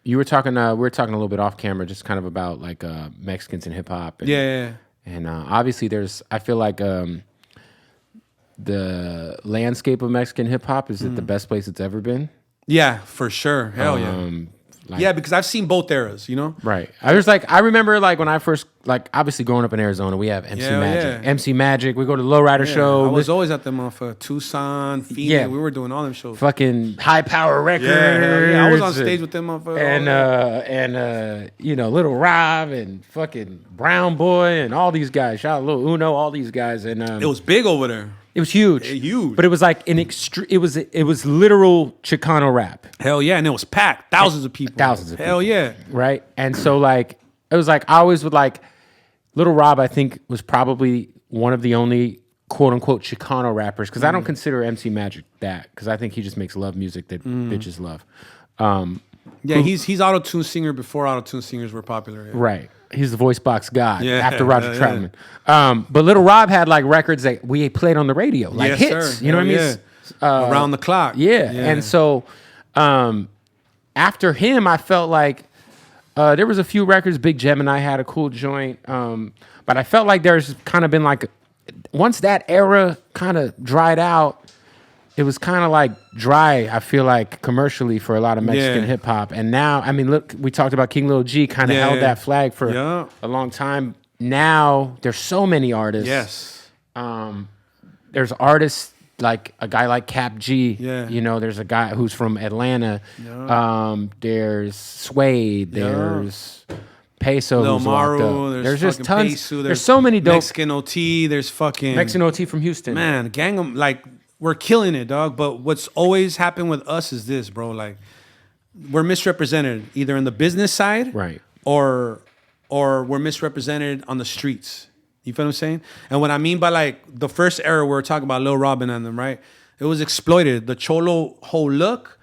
you were talking. We were talking a little bit off camera, just kind of about like Mexicans and hip hop. Yeah. And obviously, I feel like the landscape of Mexican hip hop is it the best place it's ever been. Yeah, for sure. Hell yeah. Yeah, because I've seen both eras, you know? Right. I remember like when I first, like obviously growing up in Arizona, we have MC Magic. Yeah. MC Magic, we go to Lowrider show. I was always at them for Tucson, Phoenix. Yeah. We were doing all them shows. Fucking High Power Records. Yeah. I was on stage with them and you know, Little Rob and fucking Brown Boy and all these guys. Shout out Lil Uno, all these guys. And it was big over there. it was huge. Huge. But it was like it was literal Chicano rap. Hell yeah, and it was packed. Thousands of people. Hell yeah. Right? And so like it was like I always would like Little Rob, I think, was probably one of the only quote unquote Chicano rappers, because I don't consider MC Magic that, because I think he just makes love music that bitches love. He's auto-tune singer before auto-tune singers were popular. Yeah. Right. He's the voice box god after Roger Yeah. Troutman. But Little Rob had like records that we played on the radio, like hits. Sir. You know what I mean? Yeah. Around the clock. Yeah. And so after him, I felt like there was a few records. Big Gemini had a cool joint. But I felt like there's kind of been like, once that era kind of dried out, it was kind of like dry, I feel like, commercially for a lot of Mexican hip hop. And now, I mean, look, we talked about King Lil G kind of held that flag for a long time. Now, there's so many artists. Yes. There's artists like a guy like Cap G. Yeah. You know, there's a guy who's from Atlanta. Yeah. There's Suede. There's Peso. Lil Who's locked Maru. up. There's just tons. Peso, there's so many dope. Mexican OT. There's fucking Mexican OT from Houston. Man, gang 'em, like, we're killing it, dog. But what's always happened with us is this, bro. Like, we're misrepresented either in the business side, Right. or we're misrepresented on the streets. You feel what I'm saying? And what I mean by like the first era we're talking about Lil Robin and them, right? It was exploited. The Cholo whole look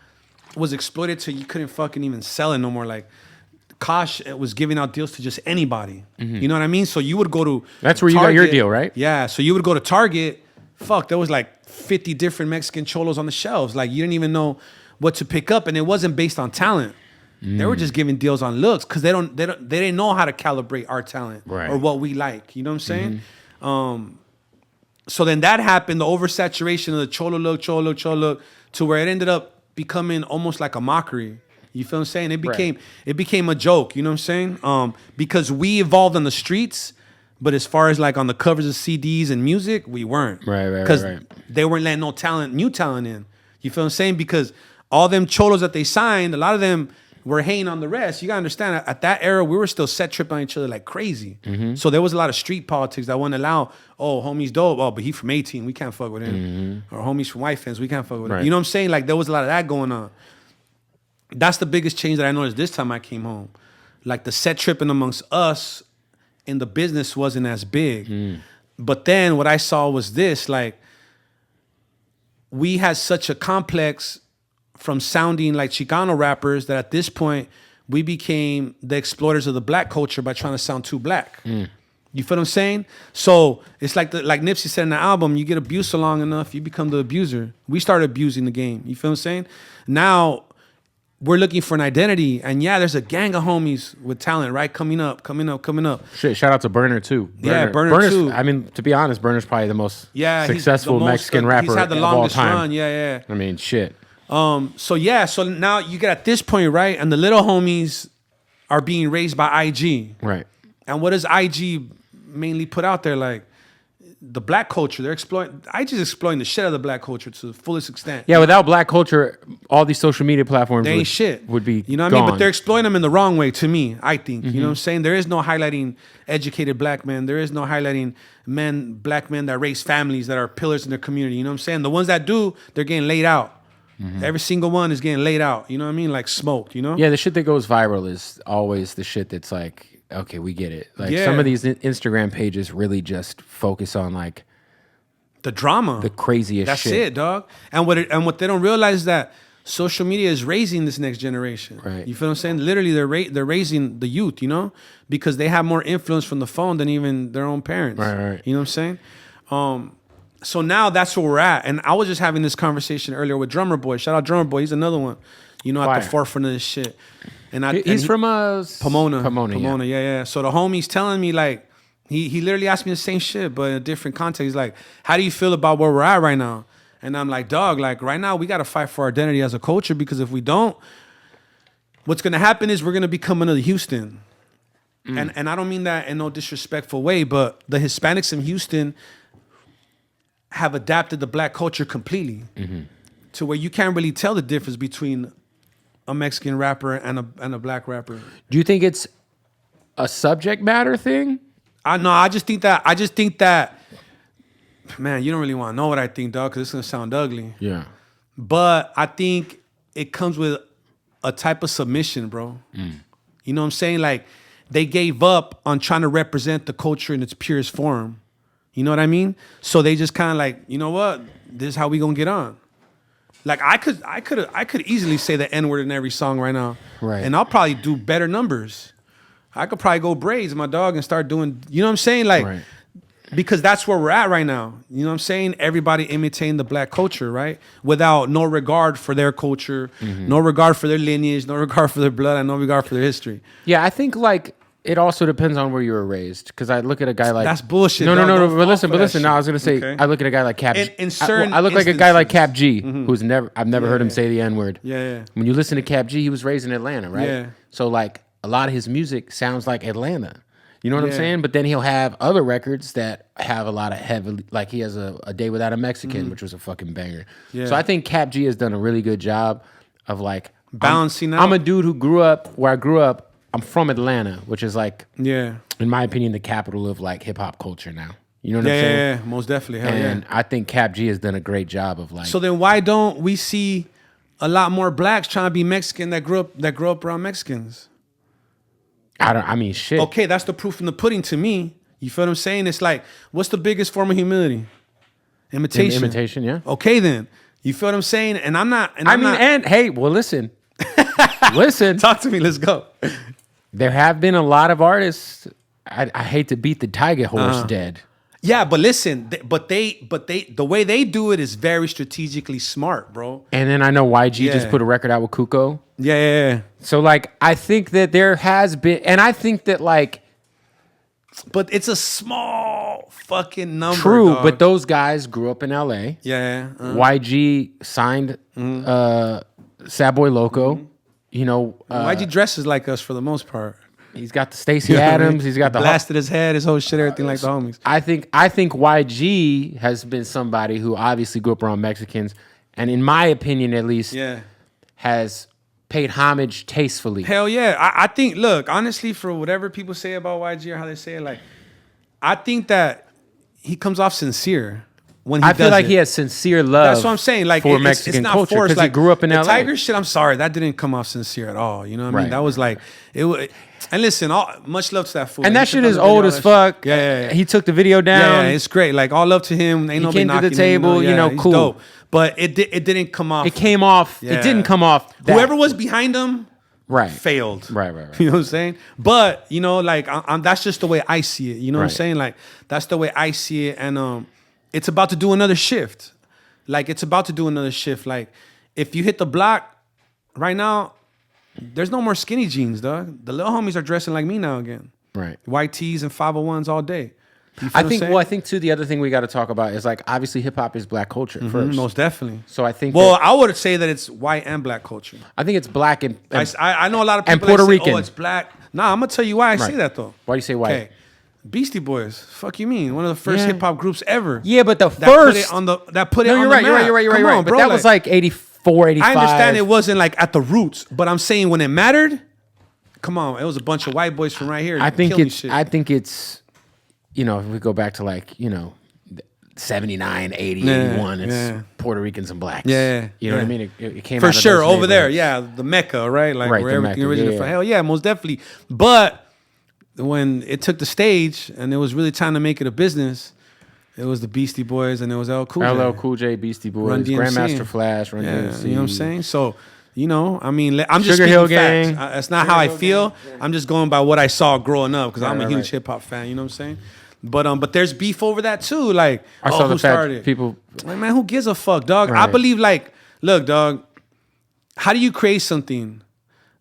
was exploited till you couldn't fucking even sell it no more. Like, Kosh was giving out deals to just anybody. You know what I mean? So you would go to That's where you got your deal, right? Yeah. So you would go to Target. Fuck, there was like 50 different Mexican cholos on the shelves. Like, you didn't even know what to pick up, and it wasn't based on talent. They were just giving deals on looks because they didn't know how to calibrate our talent or what we like. You know what I'm saying? So then that happened, the oversaturation of the cholo look, to where it ended up becoming almost like a mockery. You feel what I'm saying? It became a joke. You know what I'm saying? Because we evolved on the streets. But as far as like on the covers of CDs and music, we weren't. Right. Because they weren't letting new talent in. You feel what I'm saying? Because all them cholos that they signed, a lot of them were hating on the rest. You gotta understand, at that era, we were still set tripping on each other like crazy. So there was a lot of street politics that wouldn't allow, oh, homie's dope. Oh, but he from 18, we can't fuck with him. Or homie's from White Fence, we can't fuck with him. You know what I'm saying? Like, there was a lot of that going on. That's the biggest change that I noticed this time I came home. Like, the set tripping amongst us in the business wasn't as big. But then what I saw was this, like, we had such a complex from sounding like Chicano rappers that at this point we became the exploiters of the black culture by trying to sound too black. You feel what I'm saying? So it's like like Nipsey said in the album, you get abused so long enough, you become the abuser. We started abusing the game. You feel what I'm saying? Now we're looking for an identity, and there's a gang of homies with talent, right? Coming up. Shit, shout out to Burner too. Burner too. I mean, to be honest, Burner's probably the most successful Mexican rapper he's had the of all longest time. run. Yeah. I mean, shit. So now you get at this point, right? And the little homies are being raised by IG. Right. And what does IG mainly put out there? Like, the black culture, they're exploiting the shit out of the black culture to the fullest extent. Yeah, without black culture, all these social media platforms they ain't shit. Would be You know what gone. I mean? But they're exploiting them in the wrong way, to me, I think. You know what I'm saying? There is no highlighting educated black men. There is no highlighting black men that raise families that are pillars in their community. You know what I'm saying? The ones that do, they're getting laid out. Every single one is getting laid out. You know what I mean? Like smoked, you know? Yeah, the shit that goes viral is always the shit that's like, okay, we get it. Like some of these Instagram pages really just focus on like the drama, the craziest That's shit. it, dog. And what they don't realize is that social media is raising this next generation. Right. You feel what I'm saying? Literally, they're raising the youth, you know, because they have more influence from the phone than even their own parents. Right. You know what I'm saying? So now that's where we're at. And I was just having this conversation earlier with Drummer Boy. Shout out Drummer Boy. He's another one, you know, at the forefront of this shit. And He's from Pomona. Pomona, Yeah. So the homie's telling me like he literally asked me the same shit, but in a different context. He's like, how do you feel about where we're at right now? And I'm like, dog, like right now we gotta fight for our identity as a culture, because if we don't, what's gonna happen is we're gonna become another Houston. And I don't mean that in no disrespectful way, but the Hispanics in Houston have adapted the black culture completely to where you can't really tell the difference between a Mexican rapper and a black rapper. Do you think it's a subject matter thing? I just think that, man, you don't really want to know what I think, dog, because it's gonna sound ugly. Yeah. But I think it comes with a type of submission, bro. You know what I'm saying? Like, they gave up on trying to represent the culture in its purest form. You know what I mean? So they just kind of like, you know what? This is how we gonna get on. Like I could easily say the N-word in every song right now. Right. And I'll probably do better numbers. I could probably go braids my dog and start doing, you know what I'm saying? Like, Right. because that's where we're at right now. You know what I'm saying? Everybody imitating the black culture, right? Without no regard for their culture, no regard for their lineage, no regard for their blood, and no regard for their history. Yeah, I think like it also depends on where you were raised. Because I look at a guy like That's bullshit. No. dog. Don't But fall listen. for that No, I was gonna say shit, okay? I look at a guy like Cap. In certain I look like a guy like Cap instances. G, who's I've never heard him say the N word. Yeah. When you listen to Cap G, he was raised in Atlanta, right? Yeah. So like a lot of his music sounds like Atlanta. You know what I'm Yeah. saying? But then he'll have other records that have a lot of heavy, like he has a Day Without a Mexican, which was a fucking banger. Yeah. So I think Cap G has done a really good job of like Balancing out. I'm a dude who grew up where I grew up. I'm from Atlanta, which is like, Yeah. in my opinion, the capital of like hip hop culture now. You know what Yeah, I'm saying? yeah, most definitely. Hell And yeah. I think Cap G has done a great job of like. So then why don't we see a lot more blacks trying to be Mexican that grew up around Mexicans? I mean, shit. Okay, that's the proof in the pudding to me. You feel what I'm saying? It's like, what's the biggest form of humility? Imitation. Imitation, yeah. Okay, then. You feel what I'm saying? And I'm not. And And hey, well, listen, listen. talk to me. Let's go. There have been a lot of artists. I hate to beat the tiger horse dead. Yeah, but listen. But the way they do it is very strategically smart, bro. And then I know YG just Yeah. put a record out with Kuko. Yeah. So like, I think that there has been, and I think that like, But it's a small fucking number. true, dog. but those guys grew up in LA. Yeah. YG signed Sad Boy Loco. You know, YG dresses like us for the most part. he's got the Stacey You know what I mean? Adams. He's got the blasted his head, his whole shit, everything like the homies. I think YG has been somebody who obviously grew up around Mexicans, and in my opinion, at least, Yeah. has paid homage tastefully. Hell yeah. I think, look, honestly, for whatever people say about YG or how they say it, like, I think that he comes off sincere when he I feel does like it. he has sincere love. That's what I'm saying. Like, for it's Mexican not culture forced. because he Like, grew up in the LA. Tiger shit, I'm sorry, that didn't come off sincere at all. You know what I mean? Right. That was like, it was, and listen, much love to that fool. And He that took shit on is the video, old all as that fuck. shit. Yeah. He took the video down. Yeah, it's great. Like, all love to him. Ain't nobody came to the knocking him, table, you know, he's cool. dope. But it didn't come off. It came off. Yeah. It didn't come off. That. Whoever was behind him right failed. Right. You know what I'm saying? But, you know, like, that's just the way I see it. You know what I'm Right. saying? Like, that's the way I see it. And it's about to do another shift. Like, Like, if you hit the block right now, there's no more skinny jeans, dog. The little homies are dressing like me now again. Right. White tees and 501s all day. You feel I what I'm think. saying? Well, I think too. The other thing we got to talk about is like obviously hip hop is black culture first. Most definitely. So I think. Well, that- I would say that it's white and black culture. I think it's black and I know a lot of people and that Puerto say, Rican. oh, it's black. Nah, I'm gonna tell you why I say Right. that though. Why do you say white? Okay, Beastie Boys. Fuck you mean? One of the first Yeah. hip hop groups ever. Yeah, but the that put first. it on the that put it No, on you're the right. You're map. right. You're right. You're Come right. on, But bro. that was like 84, 85. I understand it wasn't like at the roots, but I'm saying when it mattered, come on, it was a bunch of white boys from right here. I think killing it's. shit. I think it's. You know, if we go back to like 79, 80, Yeah, 81, it's yeah. Puerto Ricans and blacks. Yeah, You know what I yeah. mean? It came For out of sure, those over there, neighborhoods. yeah, the Mecca, right? Like Right, where the everything Mecca, originated yeah. from. Hell yeah, most definitely. But when it took the stage and it was really time to make it a business, it was the Beastie Boys and it was LL Cool J. LL Cool J, Beastie Boys, Run DMC. Grandmaster Flash, Run Yeah, DMC. you know what I'm saying? So, you know, I mean, I'm just Sugar speaking Hill facts. Gang. That's not how I feel. I'm just going by what I saw growing up because I'm a right, huge right. hip hop fan. You know what I'm saying? But there's beef over that too. Like, I saw who the started fact it? people. Like, man, who gives a fuck, dog? I Right. believe, like, look, dog, how do you create something?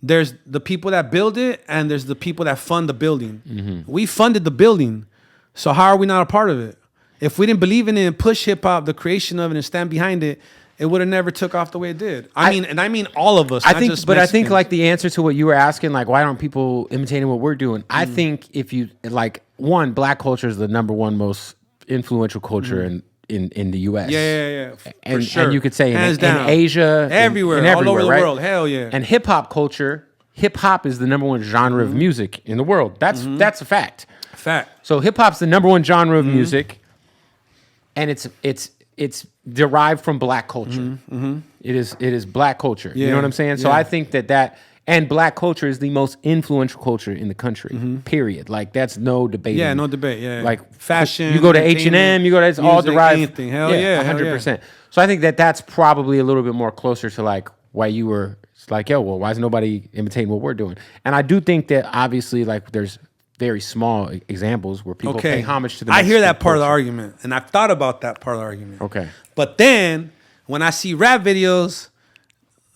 there's the people that build it, and there's the people that fund the building. We funded the building, so how are we not a part of it? If we didn't believe in it and push hip hop, the creation of it, and stand behind it, it would have never took off the way it did. I mean all of us. I think, just but Mexicans. I think like the answer to what you were asking, like why aren't people imitating what we're doing? I think if you like, one, black culture is the number one most influential culture in the U.S. Yeah. And, for sure. and you could say in down. Asia, everywhere, and all everywhere, over the right? world. Hell yeah. And hip hop culture, hip hop is the number one genre of music in the world. That's a fact. Fact. So hip hop's the number one genre of music, and it's derived from black culture. It is black culture. You know what I'm saying? So I think that and black culture is the most influential culture in the country. Period. Like that's no debate. Yeah, no debate. Yeah, like fashion. You go to H&M. You go to it's all music, derived. Anything. Hell yeah, 100%. So I think that's probably a little bit more closer to like why you were like, yo, well, why is nobody imitating what we're doing? And I do think that obviously like there's very small examples where people pay homage to the I hear that Mexican part of the culture. argument, and I've thought about that part of the argument. Okay. But then when I see rap videos,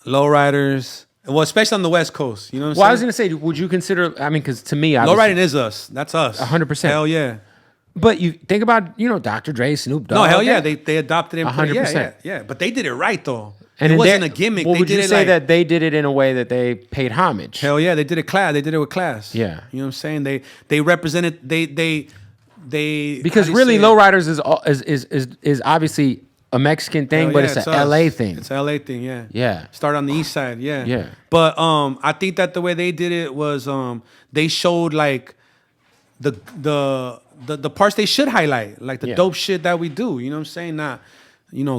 lowriders, well, especially on the West Coast, you know what I'm Well, I was saying? gonna say, would you consider? I mean, because to me, Lowriding is us. That's us. 100%. Hell yeah. But you think about, Dr. Dre, Snoop Dogg. No, hell yeah. They adopted it. 100%. Yeah. But they did it right though. And it in wasn't their- a gimmick. Well, They would did you it say like, that they did it in a way that they paid homage? hell yeah, they did it class. They did it with class. Yeah. You know what I'm saying? They represented they Because how do you really, say it? lowriders is obviously a Mexican thing, Hell but yeah, it's an us. LA thing. It's an LA thing, yeah. Yeah. Start on the east side, yeah. Yeah. But I think that the way they did it was they showed like the parts they should highlight, like the dope shit that we do, you know what I'm saying? Not,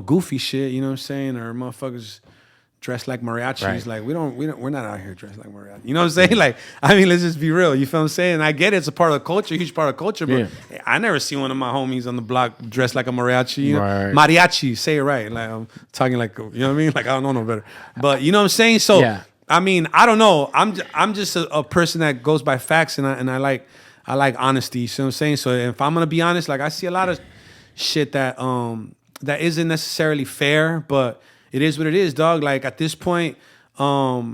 goofy shit, you know what I'm saying? Or motherfuckers dressed like mariachis. Right. Like we're not out here dressed like mariachis. You know what I'm saying? Like, I mean, let's just be real. You feel what I'm saying? I get it, it's a part of the culture, huge part of the culture, but I never see one of my homies on the block dressed like a mariachi. You know? Right. Mariachi, say it right. Like I'm talking like, you know what I mean? Like I don't know no better. But you know what I'm saying? So I mean, I don't know. I'm just a person that goes by facts, and I like honesty. You see what I'm saying? So if I'm gonna be honest, like I see a lot of shit that that isn't necessarily fair, but it is what it is, dog. Like at this point, we're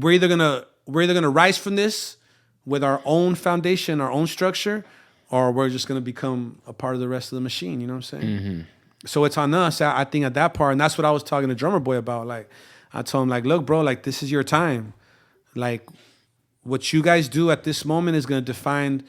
either gonna rise from this with our own foundation, our own structure, or we're just gonna become a part of the rest of the machine. You know what I'm saying? So it's on us, I think, at that part, and that's what I was talking to Drummer Boy about. Like I told him, like, look, bro, like this is your time. Like what you guys do at this moment is gonna define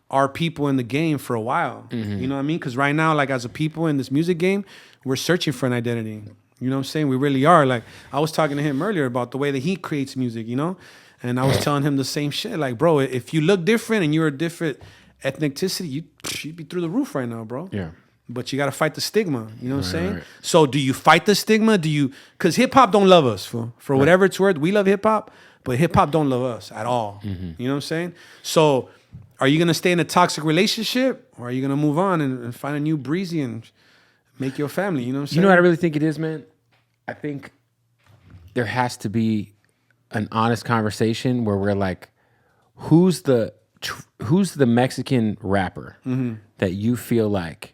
our people in the game for a while. You know what I mean? Because right now, like as a people in this music game, we're searching for an identity. You know what I'm saying? We really are. Like I was talking to him earlier about the way that he creates music, and I was telling him the same shit. Like, bro, if you look different and you're a different ethnicity, you'd be through the roof right now, bro. Yeah. But you got to fight the stigma. You know what I'm saying? Right. So do you fight the stigma? Because hip hop don't love us for whatever it's worth. We love hip hop, but hip hop don't love us at all. You know what I'm saying? So are you going to stay in a toxic relationship, or are you going to move on and find a new breezy and make your family? You know what I'm saying? You know what I really think it is, man? I think there has to be an honest conversation where we're like, who's the Mexican rapper that you feel like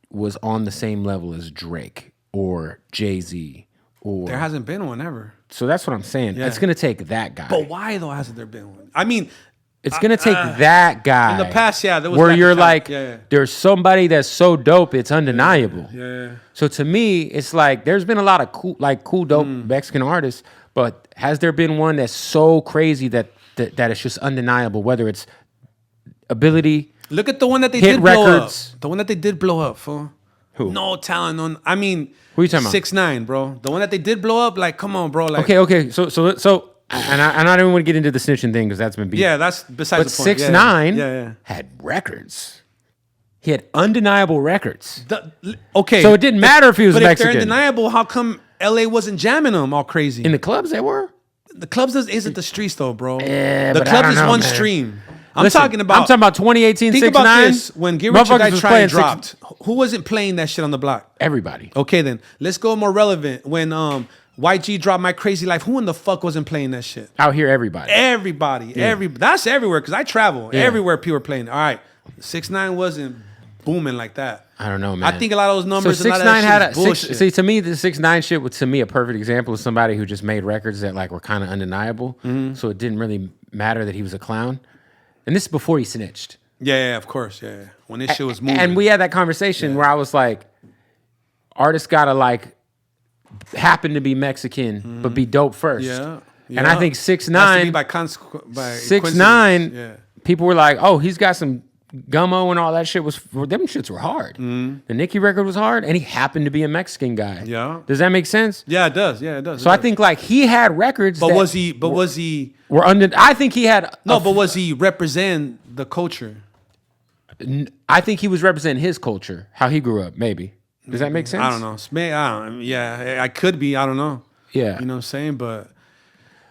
was on the same level as Drake or Jay-Z? Or there hasn't been one ever. So that's what I'm saying. Yeah. It's going to take that guy. But why though hasn't there been one? I mean, it's going to take that guy. In the past, there was where you're like, there's somebody that's so dope, it's undeniable. Yeah. So to me, it's like there's been a lot of cool, dope Mexican artists, but has there been one that's so crazy that it's just undeniable? Whether it's ability, look at the one that they did blow up. The one that they did blow up, fool. Who? No talent on. I mean, who are you talking about? 6ix9ine, bro. The one that they did blow up. Like, come on, bro. Like, okay. So. And I don't even want to get into the snitching thing because that's been beat. Yeah, that's besides the point. 6ix9ine had records. He had undeniable records. Okay. So it didn't matter if he was Mexican. But if they're undeniable, how come LA wasn't jamming them all crazy? In the clubs they were? The clubs isn't the streets though, bro. Yeah, the clubs is one stream. I'm talking about 2018 think 6ix9ine. About this. When Get Rich or Die Trying dropped, who wasn't playing that shit on the block? Everybody. Okay, then. Let's go more relevant. When YG dropped My Crazy Life, who in the fuck wasn't playing that shit? Out here, everybody. Everybody. Yeah. That's everywhere, because I travel. Yeah. Everywhere people are playing. All right. 6ix9ine wasn't booming like that. I don't know, man. I think a lot of those numbers. So a lot 6 of that 9 shit had is a bullshit. see to me the 6 9 shit was to me a perfect example of somebody who just made records that like were kind of undeniable. So it didn't really matter that he was a clown. And this is before he snitched. Yeah, of course, yeah. When this shit was moving, And we had that conversation where I was like, artists gotta like happen to be Mexican but be dope first. Yeah. And I think 6 Has to 9 be by 6 9 yeah. people were like, oh, he's got some gummo and all that shit was them shits were hard. The Nicki record was hard, and he happened to be a Mexican guy. Yeah. Does that make sense? Yeah, it does. Yeah, it does. So I think like he had records. But that was he? were under? I think he had. But was he represent the culture? I think he was representing his culture, how he grew up. Maybe. Does that make sense? I don't know. Yeah, I could be. I don't know. Yeah. You know what I'm saying? But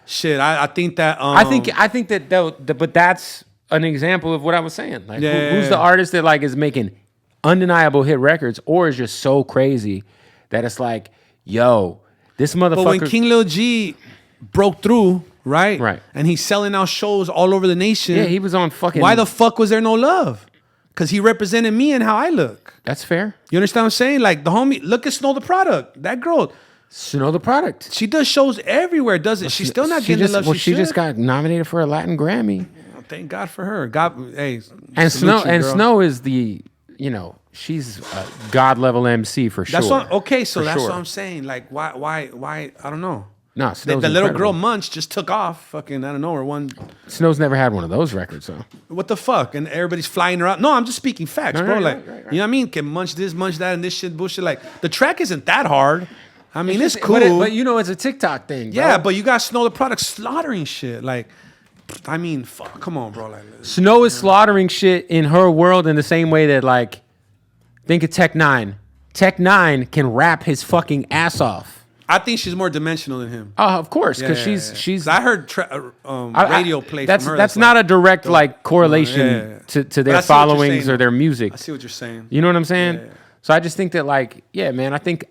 shit, I think that. I think that but that's an example of what I was saying. Like, who's the artist that like is making undeniable hit records, or is just so crazy that it's like, yo, this motherfucker. But when King Lil G broke through, right, and he's selling out shows all over the nation. Yeah, he was on fucking. Why the fuck was there no love? Because he represented me and how I look. That's fair. You understand what I'm saying? Like the homie, look at Snow the Product. That girl. Snow the Product. She does shows everywhere, doesn't she? She's still not getting the love she should. Just got nominated for a Latin Grammy. Thank God for her. God, hey. And Snow is the, she's a God level MC for sure. That's what. Okay, so that's sure. what I'm saying. Like, why? I don't know. No, Snow's the little incredible. girl Munch just took off. Fucking, I don't know, or one. Snow's never had one of those records, though. What the fuck? And everybody's flying around. No, I'm just speaking facts, bro. Right, like, right. you know what I mean? Can Munch this, Munch that, and this shit bullshit. Like, the track isn't that hard. I mean, it's cool. But it's a TikTok thing, bro. Yeah, but you got Snow the Product slaughtering shit. Like, I mean, fuck, come on, bro. Like, Snow is slaughtering shit in her world in the same way that, like, think of Tech Nine. Tech Nine can rap his fucking ass off. I think she's more dimensional than him. Oh, of course, because she's. I heard radio play that's from her. That's not like, a direct like correlation to their followings or their music. I see what you're saying. You know what I'm saying? Yeah. So I just think that like, yeah, man. I think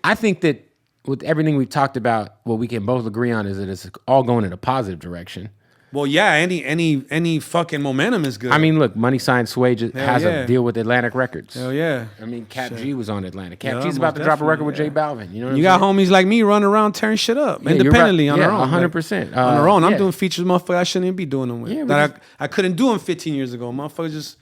that with everything we've talked about, what we can both agree on is that it's all going in a positive direction. Well, yeah, any fucking momentum is good. I mean, look, Money Sign Sway has a deal with Atlantic Records. Hell yeah. I mean, Cap G was on Atlantic. Cap G's about to drop a record with J Balvin. You know what you got homies like me running around tearing shit up independently on their own. 100%. On their own. I'm doing features, motherfucker, I shouldn't even be doing them with. Yeah, that I couldn't do them 15 years ago. Motherfucker just